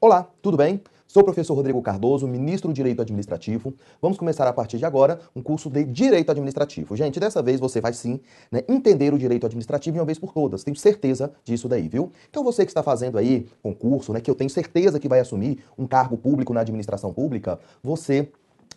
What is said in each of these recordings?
Olá, tudo bem? Sou o professor Rodrigo Cardoso, ministro do Direito Administrativo. Vamos começar a partir de agora um curso de Direito Administrativo. Gente, dessa vez você vai sim, entender o direito administrativo de uma vez por todas. Tenho certeza disso daí, viu? Então você que está fazendo aí concurso, que eu tenho certeza que vai assumir um cargo público na administração pública, você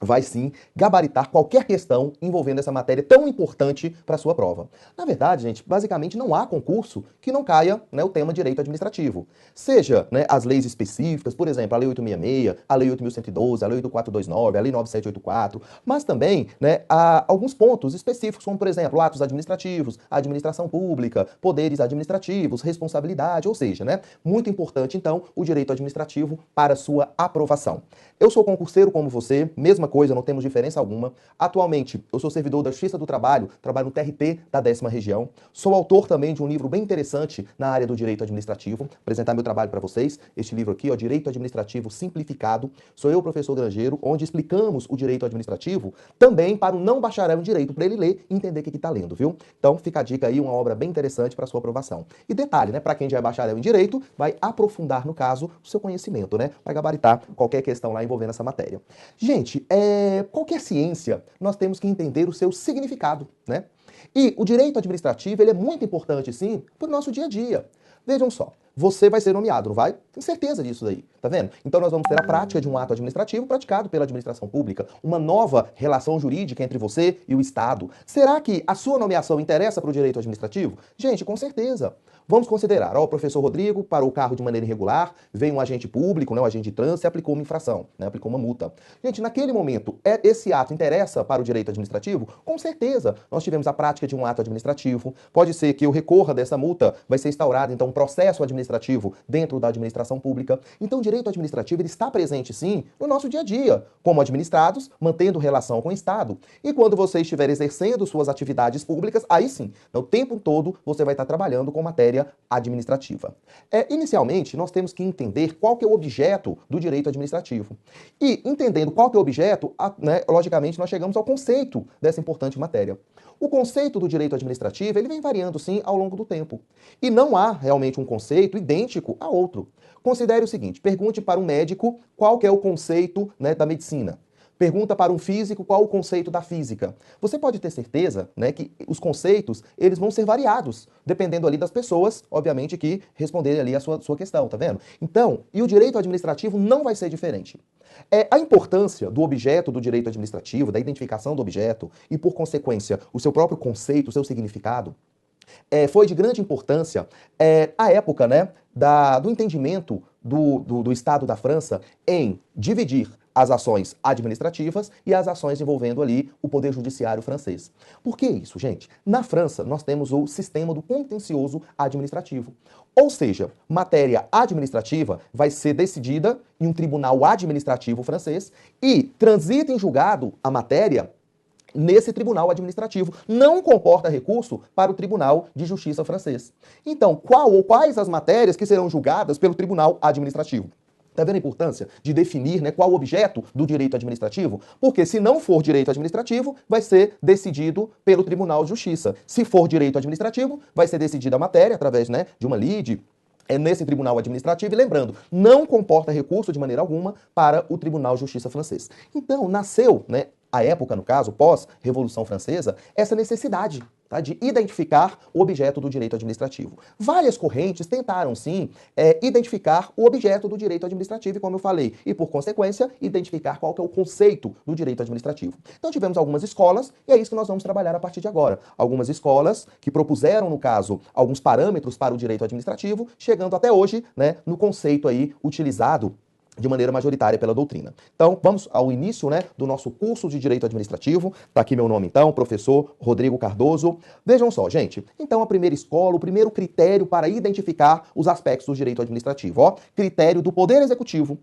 vai sim gabaritar qualquer questão envolvendo essa matéria tão importante para a sua prova. Na verdade, gente, basicamente não há concurso que não caia o tema direito administrativo. Seja as leis específicas, por exemplo, a Lei 866, a Lei 8.112, a Lei 8429, a Lei 9784, mas também há alguns pontos específicos, como por exemplo, atos administrativos, administração pública, poderes administrativos, responsabilidade, ou seja, muito importante então o direito administrativo para sua aprovação. Eu sou concurseiro como você, mesma coisa, não temos diferença alguma. Atualmente, eu sou servidor da Justiça do Trabalho, trabalho no TRT da 10ª Região. Sou autor também de um livro bem interessante na área do direito administrativo. Vou apresentar meu trabalho para vocês. Este livro aqui, Direito Administrativo Simplificado. Sou eu, professor Grangeiro, onde explicamos o direito administrativo também para o não bacharel em direito, para ele ler e entender o que está lendo, viu? Então, fica a dica aí, uma obra bem interessante para sua aprovação. E detalhe, para quem já é bacharel em direito, vai aprofundar, no caso, o seu conhecimento, vai gabaritar qualquer questão lá envolvendo essa matéria. Gente, qualquer ciência, nós temos que entender o seu significado, E o direito administrativo, ele é muito importante, sim, para o nosso dia a dia. Vejam só, você vai ser nomeado, não vai? Tenho certeza disso daí, tá vendo? Então nós vamos ter a prática de um ato administrativo praticado pela administração pública, uma nova relação jurídica entre você e o Estado. Será que a sua nomeação interessa para o direito administrativo? Gente, com certeza. Vamos considerar, o professor Rodrigo parou o carro de maneira irregular, veio um agente público, um agente de trânsito e aplicou uma infração, aplicou uma multa. Gente, naquele momento, esse ato interessa para o direito administrativo? Com certeza. Nós tivemos a prática de um ato administrativo, pode ser que eu recorra dessa multa, vai ser instaurado então um processo administrativo dentro da administração pública. Então o direito administrativo ele está presente sim no nosso dia a dia, como administrados, mantendo relação com o Estado. E quando você estiver exercendo suas atividades públicas, aí sim, o tempo todo você vai estar trabalhando com matéria administrativa. Inicialmente, nós temos que entender qual que é o objeto do direito administrativo. E entendendo qual que é o objeto, logicamente nós chegamos ao conceito dessa importante matéria. O conceito do direito administrativo ele vem variando sim ao longo do tempo. E não há realmente um conceito idêntico a outro. Considere o seguinte, pergunte para um médico qual que é o conceito da medicina. Pergunta para um físico qual o conceito da física. Você pode ter certeza que os conceitos eles vão ser variados, dependendo ali das pessoas, obviamente, que responderem ali a sua questão, tá vendo? Então, e o direito administrativo não vai ser diferente. A importância do objeto do direito administrativo, da identificação do objeto e, por consequência, o seu próprio conceito, o seu significado, foi de grande importância à época do entendimento do Estado da França em dividir as ações administrativas e as ações envolvendo ali o poder judiciário francês. Por que isso, gente? Na França, nós temos o sistema do contencioso administrativo. Ou seja, matéria administrativa vai ser decidida em um tribunal administrativo francês e transita em julgado a matéria nesse tribunal administrativo. Não comporta recurso para o Tribunal de Justiça francês. Então, quais as matérias que serão julgadas pelo tribunal administrativo? Está vendo a importância de definir qual o objeto do direito administrativo? Porque se não for direito administrativo, vai ser decidido pelo Tribunal de Justiça. Se for direito administrativo, vai ser decidida a matéria através de uma lide, nesse tribunal administrativo, e lembrando, não comporta recurso de maneira alguma para o Tribunal de Justiça francês. Então, nasceu, a época, no caso, pós-Revolução Francesa, essa necessidade de identificar o objeto do direito administrativo. Várias correntes tentaram, sim, identificar o objeto do direito administrativo, como eu falei, e, por consequência, identificar qual que é o conceito do direito administrativo. Então, tivemos algumas escolas, e é isso que nós vamos trabalhar a partir de agora. Algumas escolas que propuseram, no caso, alguns parâmetros para o direito administrativo, chegando até hoje, no conceito aí utilizado de maneira majoritária pela doutrina. Então, vamos ao início do nosso curso de Direito Administrativo. Está aqui meu nome, então, professor Rodrigo Cardoso. Vejam só, gente. Então, a primeira escola, o primeiro critério para identificar os aspectos do direito administrativo. Critério do Poder Executivo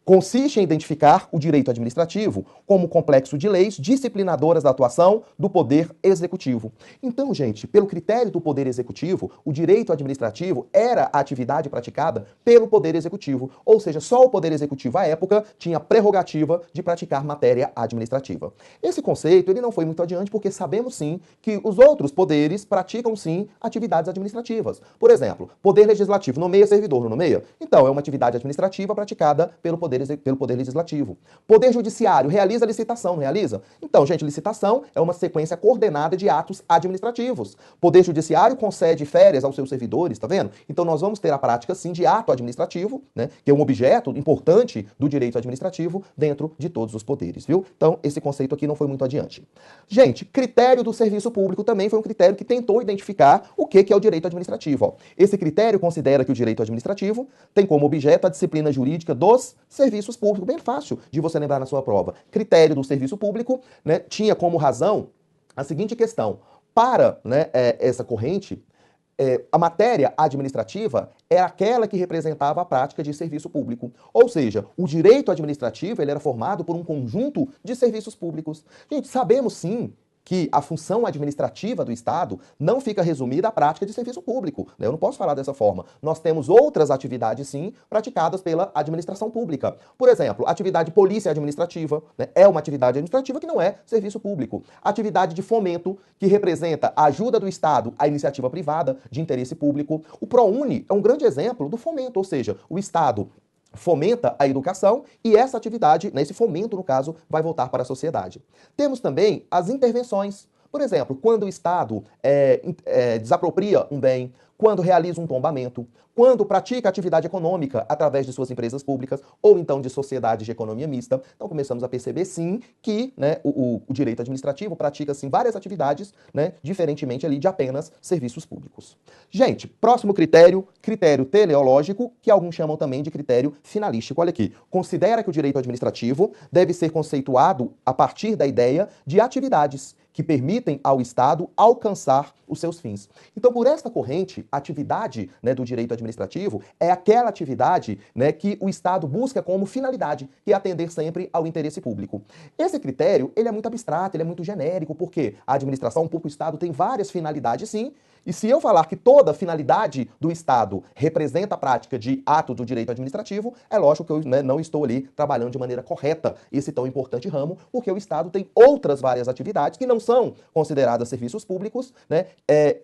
consiste em identificar o direito administrativo como complexo de leis disciplinadoras da atuação do Poder Executivo. Então, gente, pelo critério do Poder Executivo, o direito administrativo era a atividade praticada pelo Poder Executivo, ou seja, só o Poder Executivo à época tinha prerrogativa de praticar matéria administrativa. Esse conceito ele não foi muito adiante porque sabemos sim que os outros poderes praticam sim atividades administrativas. Por exemplo, Poder Legislativo nomeia servidor, não nomeia? Então, é uma atividade administrativa praticada pelo Poder Legislativo. Poder Judiciário realiza licitação, não realiza? Então, gente, licitação é uma sequência coordenada de atos administrativos. Poder Judiciário concede férias aos seus servidores, tá vendo? Então, nós vamos ter a prática, sim, de ato administrativo, né, que é um objeto importante do direito administrativo dentro de todos os poderes, viu? Então, esse conceito aqui não foi muito adiante. Gente, critério do serviço público também foi um critério que tentou identificar o que é o direito administrativo. Ó. Esse critério considera que o direito administrativo tem como objeto a disciplina jurídica dos serviços públicos. Bem fácil de você lembrar na sua prova. Critério do serviço público, né, tinha como razão a seguinte questão. Para, né, essa corrente, a matéria administrativa é aquela que representava a prática de serviço público. Ou seja, o direito administrativo ele era formado por um conjunto de serviços públicos. Gente, sabemos sim que a função administrativa do Estado não fica resumida à prática de serviço público. Eu não posso falar dessa forma. Nós temos outras atividades, sim, praticadas pela administração pública. Por exemplo, atividade polícia administrativa, né, é uma atividade administrativa que não é serviço público. Atividade de fomento, que representa a ajuda do Estado à iniciativa privada de interesse público. O ProUni é um grande exemplo do fomento, ou seja, o Estado fomenta a educação e essa atividade, né, esse fomento, no caso, vai voltar para a sociedade. Temos também as intervenções. Por exemplo, quando o Estado desapropria um bem, quando realiza um tombamento, quando pratica atividade econômica através de suas empresas públicas ou então de sociedades de economia mista. Então começamos a perceber sim que, né, o direito administrativo pratica sim várias atividades, né, diferentemente ali de apenas serviços públicos. Gente, próximo critério, critério teleológico, que alguns chamam também de critério finalístico. Olha aqui, considera que o direito administrativo deve ser conceituado a partir da ideia de atividades que permitem ao Estado alcançar os seus fins. Então, por esta corrente, a atividade, né, do direito administrativo é aquela atividade, né, que o Estado busca como finalidade, que é atender sempre ao interesse público. Esse critério, ele é muito abstrato, ele é muito genérico, porque a administração pública, o Estado tem várias finalidades, sim, e se eu falar que toda finalidade do Estado representa a prática de ato do direito administrativo, é lógico que eu, né, não estou ali trabalhando de maneira correta esse tão importante ramo, porque o Estado tem outras várias atividades que não são consideradas serviços públicos, né,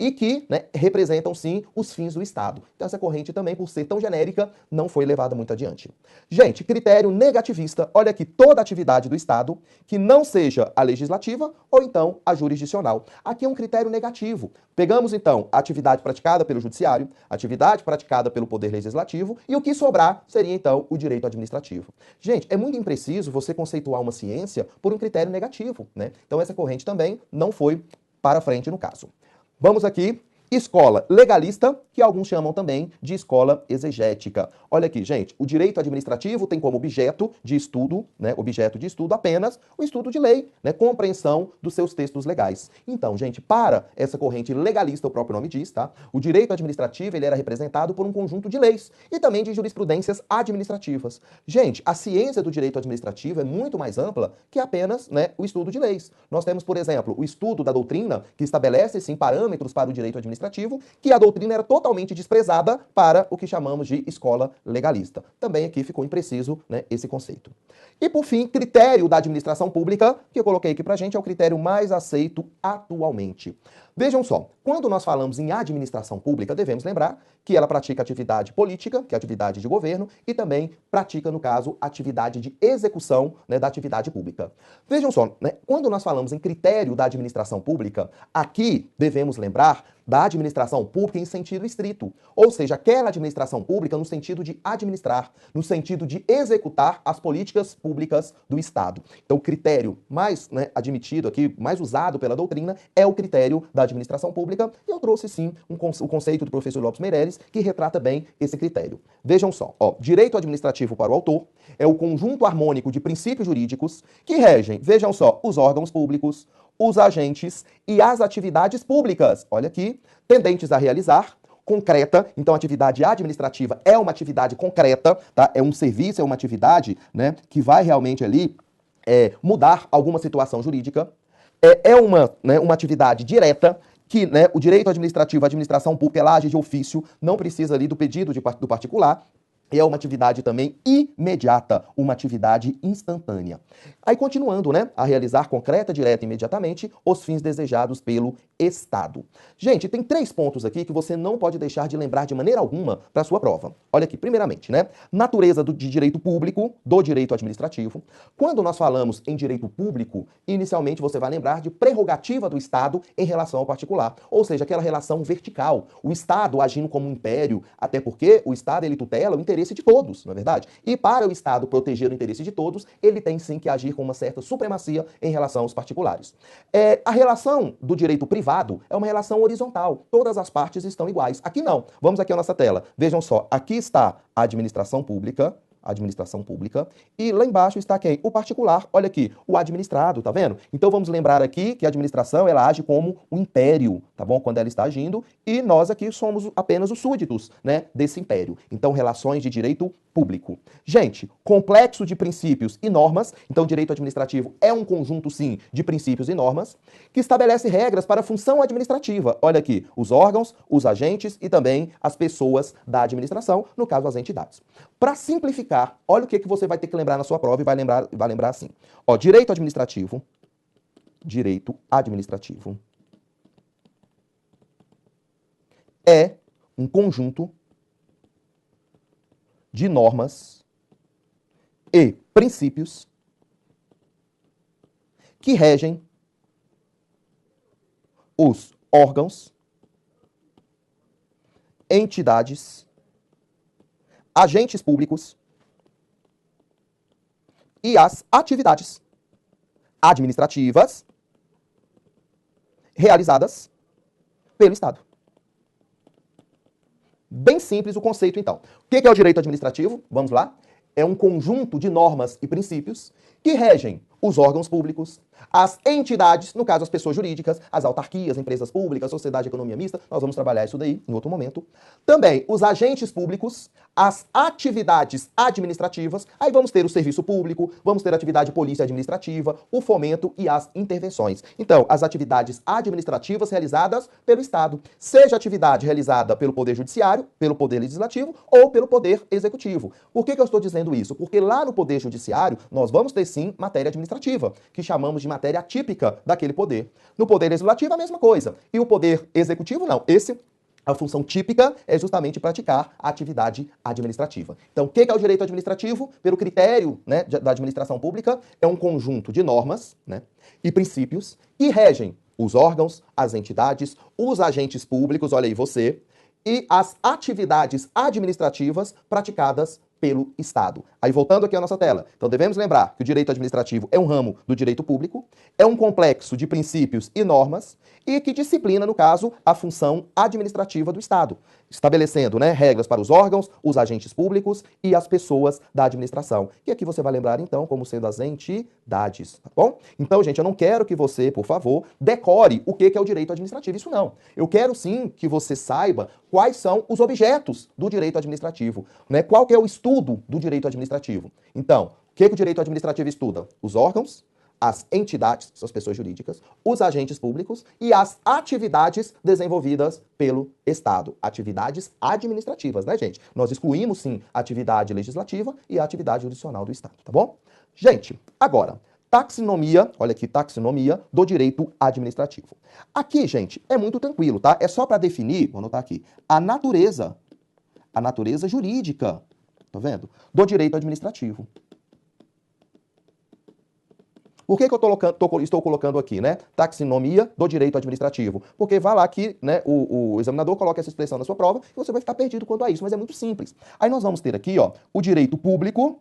e que, né, representam sim os fins do Estado. Então essa corrente também, por ser tão genérica, não foi levada muito adiante. Gente, critério negativista, olha aqui, toda atividade do Estado que não seja a legislativa ou então a jurisdicional. Aqui é um critério negativo. Pegamos então a atividade praticada pelo Judiciário, a atividade praticada pelo Poder Legislativo e o que sobrar seria então o direito administrativo. Gente, é muito impreciso você conceituar uma ciência por um critério negativo, né? Então essa corrente também não foi para frente no caso. Vamos aqui. Escola legalista, que alguns chamam também de escola exegética. Olha aqui, gente, o direito administrativo tem como objeto de estudo, né, objeto de estudo apenas o estudo de lei, né, compreensão dos seus textos legais. Então, gente, para essa corrente legalista, o próprio nome diz, tá? O direito administrativo, ele era representado por um conjunto de leis e também de jurisprudências administrativas. Gente, a ciência do direito administrativo é muito mais ampla que apenas, né, o estudo de leis. Nós temos, por exemplo, o estudo da doutrina, que estabelece, sim, parâmetros para o direito administrativo, que a doutrina era totalmente desprezada para o que chamamos de escola legalista. Também aqui ficou impreciso, né, esse conceito. E por fim, critério da administração pública, que eu coloquei aqui pra gente, é o critério mais aceito atualmente. Vejam só, quando nós falamos em administração pública, devemos lembrar que ela pratica atividade política, que é atividade de governo, e também pratica, no caso, atividade de execução, né, da atividade pública. Vejam só, né, quando nós falamos em critério da administração pública, aqui devemos lembrar da administração pública em sentido estrito, ou seja, aquela administração pública no sentido de administrar, no sentido de executar as políticas públicas do Estado. Então, o critério mais, né, admitido aqui, mais usado pela doutrina, é o critério da administração pública, e eu trouxe sim o conceito do professor Lopes Meireles, que retrata bem esse critério. Vejam só, ó, direito administrativo para o autor é o conjunto harmônico de princípios jurídicos que regem, vejam só, os órgãos públicos, os agentes e as atividades públicas, olha aqui, tendentes a realizar concreta. Então, a atividade administrativa é uma atividade concreta, tá? É um serviço, é uma atividade, né, que vai realmente ali mudar alguma situação jurídica. É uma atividade direta que, né, o direito administrativo, a administração pública, ela age de ofício, não precisa ali do pedido do particular. E é uma atividade também imediata, uma atividade instantânea. Aí, continuando, né, a realizar concreta, direta e imediatamente os fins desejados pelo Estado. Gente, tem 3 pontos aqui que você não pode deixar de lembrar de maneira alguma para a sua prova. Olha aqui, primeiramente, né, natureza de direito público, do direito administrativo. Quando nós falamos em direito público, inicialmente você vai lembrar de prerrogativa do Estado em relação ao particular, ou seja, aquela relação vertical, o Estado agindo como um império, até porque o Estado ele tutela o interesse de todos, não é verdade? E para o Estado proteger o interesse de todos, ele tem sim que agir com uma certa supremacia em relação aos particulares. A relação do direito privado é uma relação horizontal, todas as partes estão iguais. Aqui não. Vamos aqui à nossa tela. Vejam só, aqui está a administração pública, e lá embaixo está quem? O particular, olha aqui, o administrado, tá vendo? Então vamos lembrar aqui que a administração, ela age como um império, tá bom? Quando ela está agindo, e nós aqui somos apenas os súditos, né, desse império. Então, relações de direito público. Gente, complexo de princípios e normas, então direito administrativo é um conjunto, sim, de princípios e normas, que estabelece regras para a função administrativa. Olha aqui, os órgãos, os agentes e também as pessoas da administração, no caso as entidades. Para simplificar, olha o que você vai ter que lembrar na sua prova e vai lembrar assim. Ó, direito administrativo é um conjunto de normas e princípios que regem os órgãos, entidades, agentes públicos e as atividades administrativas realizadas pelo Estado. Bem simples o conceito, então. O que é o direito administrativo? Vamos lá. É um conjunto de normas e princípios que regem os órgãos públicos, as entidades, no caso as pessoas jurídicas, as autarquias, empresas públicas, sociedade de economia mista, nós vamos trabalhar isso daí em outro momento. Também os agentes públicos, as atividades administrativas, aí vamos ter o serviço público, vamos ter a atividade polícia administrativa, o fomento e as intervenções. Então, as atividades administrativas realizadas pelo Estado, seja atividade realizada pelo Poder Judiciário, pelo Poder Legislativo ou pelo Poder Executivo. Por que eu estou dizendo isso? Porque lá no Poder Judiciário, nós vamos ter sim matéria administrativa, que chamamos de matéria atípica daquele poder. No Poder Legislativo, a mesma coisa. E o Poder Executivo, não. A função típica é justamente praticar a atividade administrativa. Então, o que é o direito administrativo? Pelo critério, né, da administração pública, é um conjunto de normas, né, e princípios que regem os órgãos, as entidades, os agentes públicos, olha aí você, e as atividades administrativas praticadas pelo Estado. Aí, voltando aqui à nossa tela. Então, devemos lembrar que o direito administrativo é um ramo do direito público, é um complexo de princípios e normas e que disciplina, no caso, a função administrativa do Estado, estabelecendo, né, regras para os órgãos, os agentes públicos e as pessoas da administração. E aqui você vai lembrar, então, como sendo as entidades, tá bom? Então, gente, eu não quero que você, por favor, decore o que é o direito administrativo. Isso não. Eu quero, sim, que você saiba quais são os objetos do direito administrativo, né? Qual que é o estudo do direito administrativo. Então, o que o direito administrativo estuda? Os órgãos, as entidades, são as pessoas jurídicas, os agentes públicos e as atividades desenvolvidas pelo Estado. Atividades administrativas, né, gente? Nós excluímos, sim, a atividade legislativa e a atividade jurisdicional do Estado, tá bom? Gente, agora, taxonomia, olha aqui, taxonomia do direito administrativo. Aqui, gente, é muito tranquilo, tá? É só para definir, vou anotar aqui, a natureza jurídica, tá vendo? Do direito administrativo. Por que eu estou colocando aqui, né? Taxonomia do direito administrativo. Porque vai lá que, né, o examinador coloca essa expressão na sua prova e você vai ficar perdido quanto a isso, mas é muito simples. Aí nós vamos ter aqui, ó, o direito público,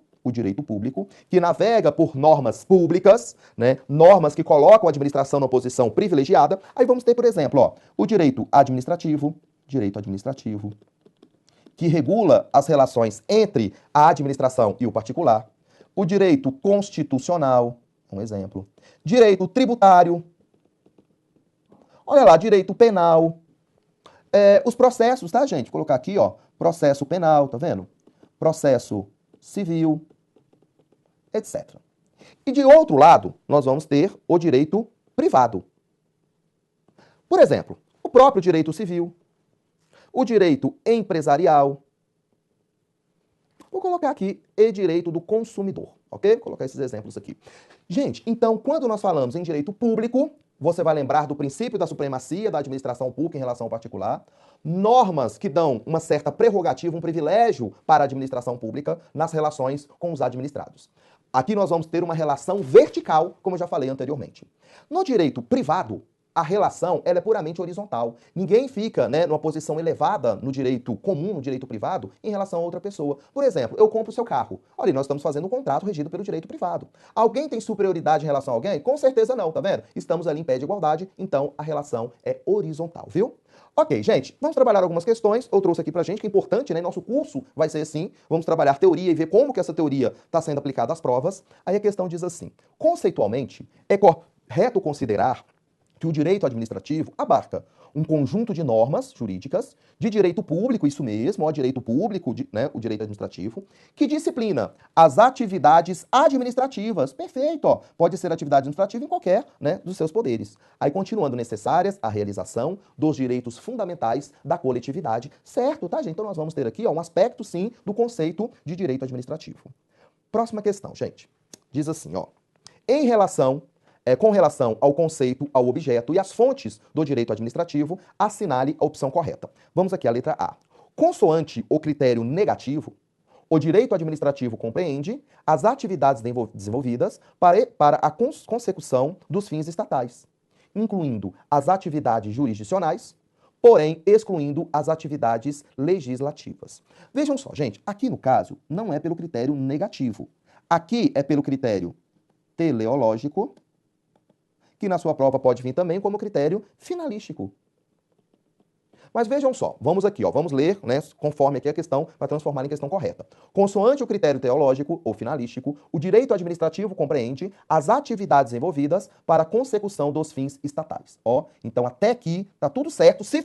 que navega por normas públicas, né, normas que colocam a administração numa posição privilegiada. Aí vamos ter, por exemplo, ó, o direito administrativo, que regula as relações entre a administração e o particular. O direito constitucional, um exemplo. Direito tributário. Olha lá, direito penal. Os processos, tá, gente? Vou colocar aqui, ó, processo penal, tá vendo? Processo civil, etc. E de outro lado, nós vamos ter o direito privado. Por exemplo, o próprio direito civil, o direito empresarial. Vou colocar aqui e direito do consumidor, ok? Vou colocar esses exemplos aqui. Gente, então, quando nós falamos em direito público, você vai lembrar do princípio da supremacia da administração pública em relação ao particular, normas que dão uma certa prerrogativa, um privilégio para a administração pública nas relações com os administrados. Aqui nós vamos ter uma relação vertical, como eu já falei anteriormente. No direito privado, a relação ela é puramente horizontal. Ninguém fica, né, numa posição elevada no direito comum, no direito privado, em relação a outra pessoa. Por exemplo, eu compro o seu carro. Olha, nós estamos fazendo um contrato regido pelo direito privado. Alguém tem superioridade em relação a alguém? Com certeza não, tá vendo? Estamos ali em pé de igualdade, então a relação é horizontal, viu? Ok, gente, vamos trabalhar algumas questões. Eu trouxe aqui pra gente, que é importante, né? Nosso curso vai ser assim. Vamos trabalhar teoria e ver como que essa teoria está sendo aplicada às provas. Aí a questão diz assim: conceitualmente, é correto considerar que o direito administrativo abarca um conjunto de normas jurídicas de direito público, isso mesmo, ó, direito público, né, o direito administrativo, que disciplina as atividades administrativas. Perfeito, ó, pode ser atividade administrativa em qualquer, né, dos seus poderes. Aí, continuando, necessárias à realização dos direitos fundamentais da coletividade. Certo, tá, gente? Então, nós vamos ter aqui, ó, um aspecto, sim, do conceito de direito administrativo. Próxima questão, gente. Diz assim, ó, com relação ao conceito, ao objeto e às fontes do direito administrativo, assinale a opção correta. Vamos aqui à letra A. Consoante o critério negativo, o direito administrativo compreende as atividades desenvolvidas para a consecução dos fins estatais, incluindo as atividades jurisdicionais, porém excluindo as atividades legislativas. Vejam só, gente, aqui no caso não é pelo critério negativo. Aqui é pelo critério teleológico, que na sua prova pode vir também como critério finalístico. Mas vejam só, vamos aqui, ó, vamos ler, né, conforme aqui a questão, para transformar em questão correta. Consoante o critério teológico ou finalístico, o direito administrativo compreende as atividades envolvidas para a consecução dos fins estatais. Ó, então até aqui tá tudo certo, se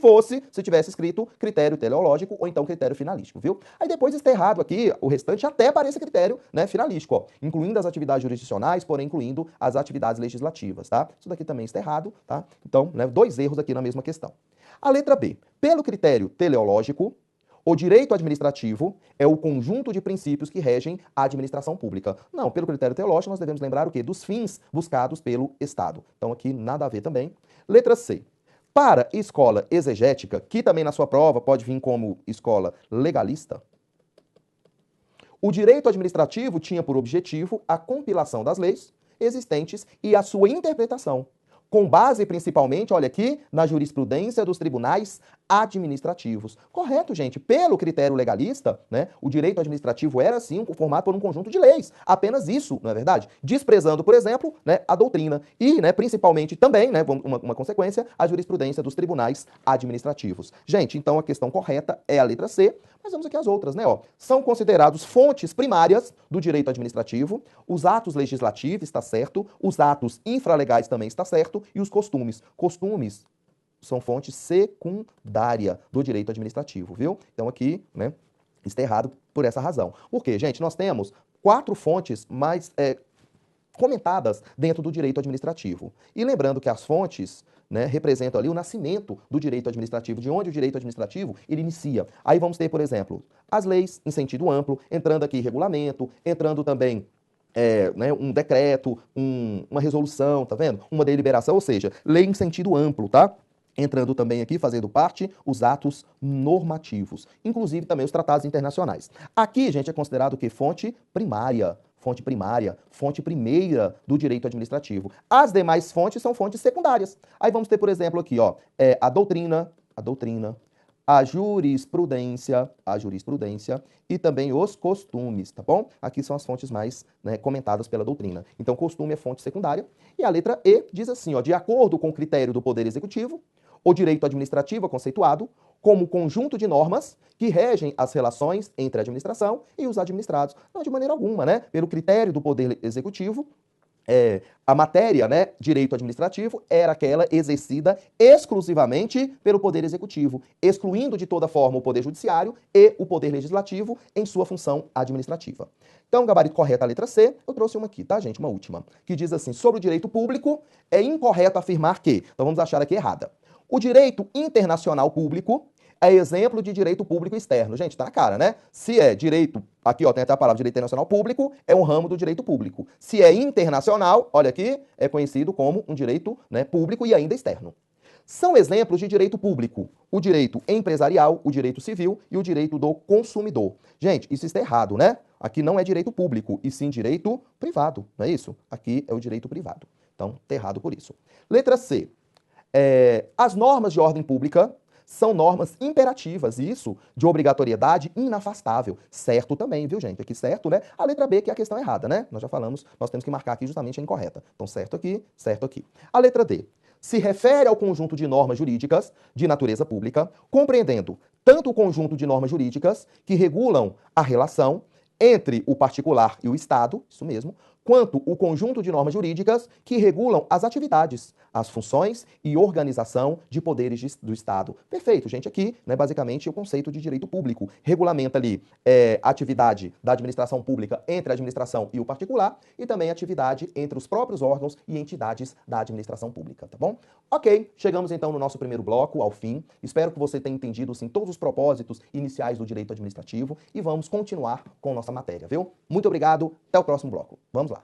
tivesse escrito critério teleológico ou então critério finalístico, viu? Aí depois está errado aqui, o restante até aparece critério, né, finalístico, ó, incluindo as atividades jurisdicionais, porém incluindo as atividades legislativas, tá? Isso daqui também está errado, tá? Então, né, 2 erros aqui na mesma questão. A letra B. Pelo critério teleológico, o direito administrativo é o conjunto de princípios que regem a administração pública. Não, pelo critério teleológico nós devemos lembrar o quê? Dos fins buscados pelo Estado. Então aqui nada a ver também. Letra C. Para escola exegética, que também na sua prova pode vir como escola legalista, o direito administrativo tinha por objetivo a compilação das leis existentes e a sua interpretação, com base principalmente, olha aqui, na jurisprudência dos tribunais administrativos. Correto, gente? Pelo critério legalista, né, o direito administrativo era, sim, formado por um conjunto de leis. Apenas isso, não é verdade? Desprezando, por exemplo, né, a doutrina e, né, principalmente também, né, uma consequência, a jurisprudência dos tribunais administrativos. Gente, então a questão correta é a letra C, mas vamos aqui às outras, né? Ó. São considerados fontes primárias do direito administrativo, os atos legislativos, está certo, os atos infralegais também está certo, e os costumes. Costumes são fonte secundária do direito administrativo, viu? Então aqui, né, está errado por essa razão. Por quê, gente? Nós temos 4 fontes mais comentadas dentro do direito administrativo. E lembrando que as fontes, né, representam ali o nascimento do direito administrativo, de onde o direito administrativo ele inicia. Aí vamos ter, por exemplo, as leis em sentido amplo, entrando aqui regulamento, entrando também né, um decreto, uma resolução, tá vendo? Uma deliberação, ou seja, lei em sentido amplo, tá? Entrando também aqui, fazendo parte, os atos normativos, inclusive também os tratados internacionais. Aqui, gente, é considerado o quê? Fonte primária, fonte primeira do direito administrativo. As demais fontes são fontes secundárias. Aí vamos ter, por exemplo, aqui, ó, a doutrina, a jurisprudência e também os costumes, tá bom? Aqui são as fontes mais, né, comentadas pela doutrina. Então, costume é fonte secundária. E a letra E diz assim, ó, de acordo com o critério do Poder Executivo, o direito administrativo é conceituado como conjunto de normas que regem as relações entre a administração e os administrados. Não, de maneira alguma, né? Pelo critério do Poder Executivo, a matéria, né, direito administrativo, era aquela exercida exclusivamente pelo Poder Executivo, excluindo de toda forma o Poder Judiciário e o Poder Legislativo em sua função administrativa. Então, gabarito correto a letra C, eu trouxe uma aqui, tá, gente? Uma última, que diz assim, sobre o direito público, é incorreto afirmar que, então vamos achar aqui errada, o direito internacional público é exemplo de direito público externo. Gente, tá na cara, né? Se é direito, aqui ó, tem até a palavra direito internacional público, é um ramo do direito público. Se é internacional, olha aqui, é conhecido como um direito, né, público e ainda externo. São exemplos de direito público, o direito empresarial, o direito civil e o direito do consumidor. Gente, isso está errado, né? Aqui não é direito público, e sim direito privado, não é isso? Aqui é o direito privado. Então, tá errado por isso. Letra C. As normas de ordem pública são normas imperativas, isso de obrigatoriedade inafastável. Certo também, viu, gente? Aqui certo, né? A letra B que é a questão errada, né? Nós já falamos, nós temos que marcar aqui justamente a incorreta. Então, certo aqui, certo aqui. A letra D. Se refere ao conjunto de normas jurídicas de natureza pública, compreendendo tanto o conjunto de normas jurídicas que regulam a relação entre o particular e o Estado, isso mesmo, quanto o conjunto de normas jurídicas que regulam as atividades, as funções e organização de poderes do Estado. Perfeito, gente, aqui, né, basicamente, o conceito de direito público regulamenta ali a atividade da administração pública entre a administração e o particular e também a atividade entre os próprios órgãos e entidades da administração pública, tá bom? Ok, chegamos então no nosso primeiro bloco, ao fim. Espero que você tenha entendido, sim, todos os propósitos iniciais do direito administrativo e vamos continuar com nossa matéria, viu? Muito obrigado, até o próximo bloco. Vamos lá.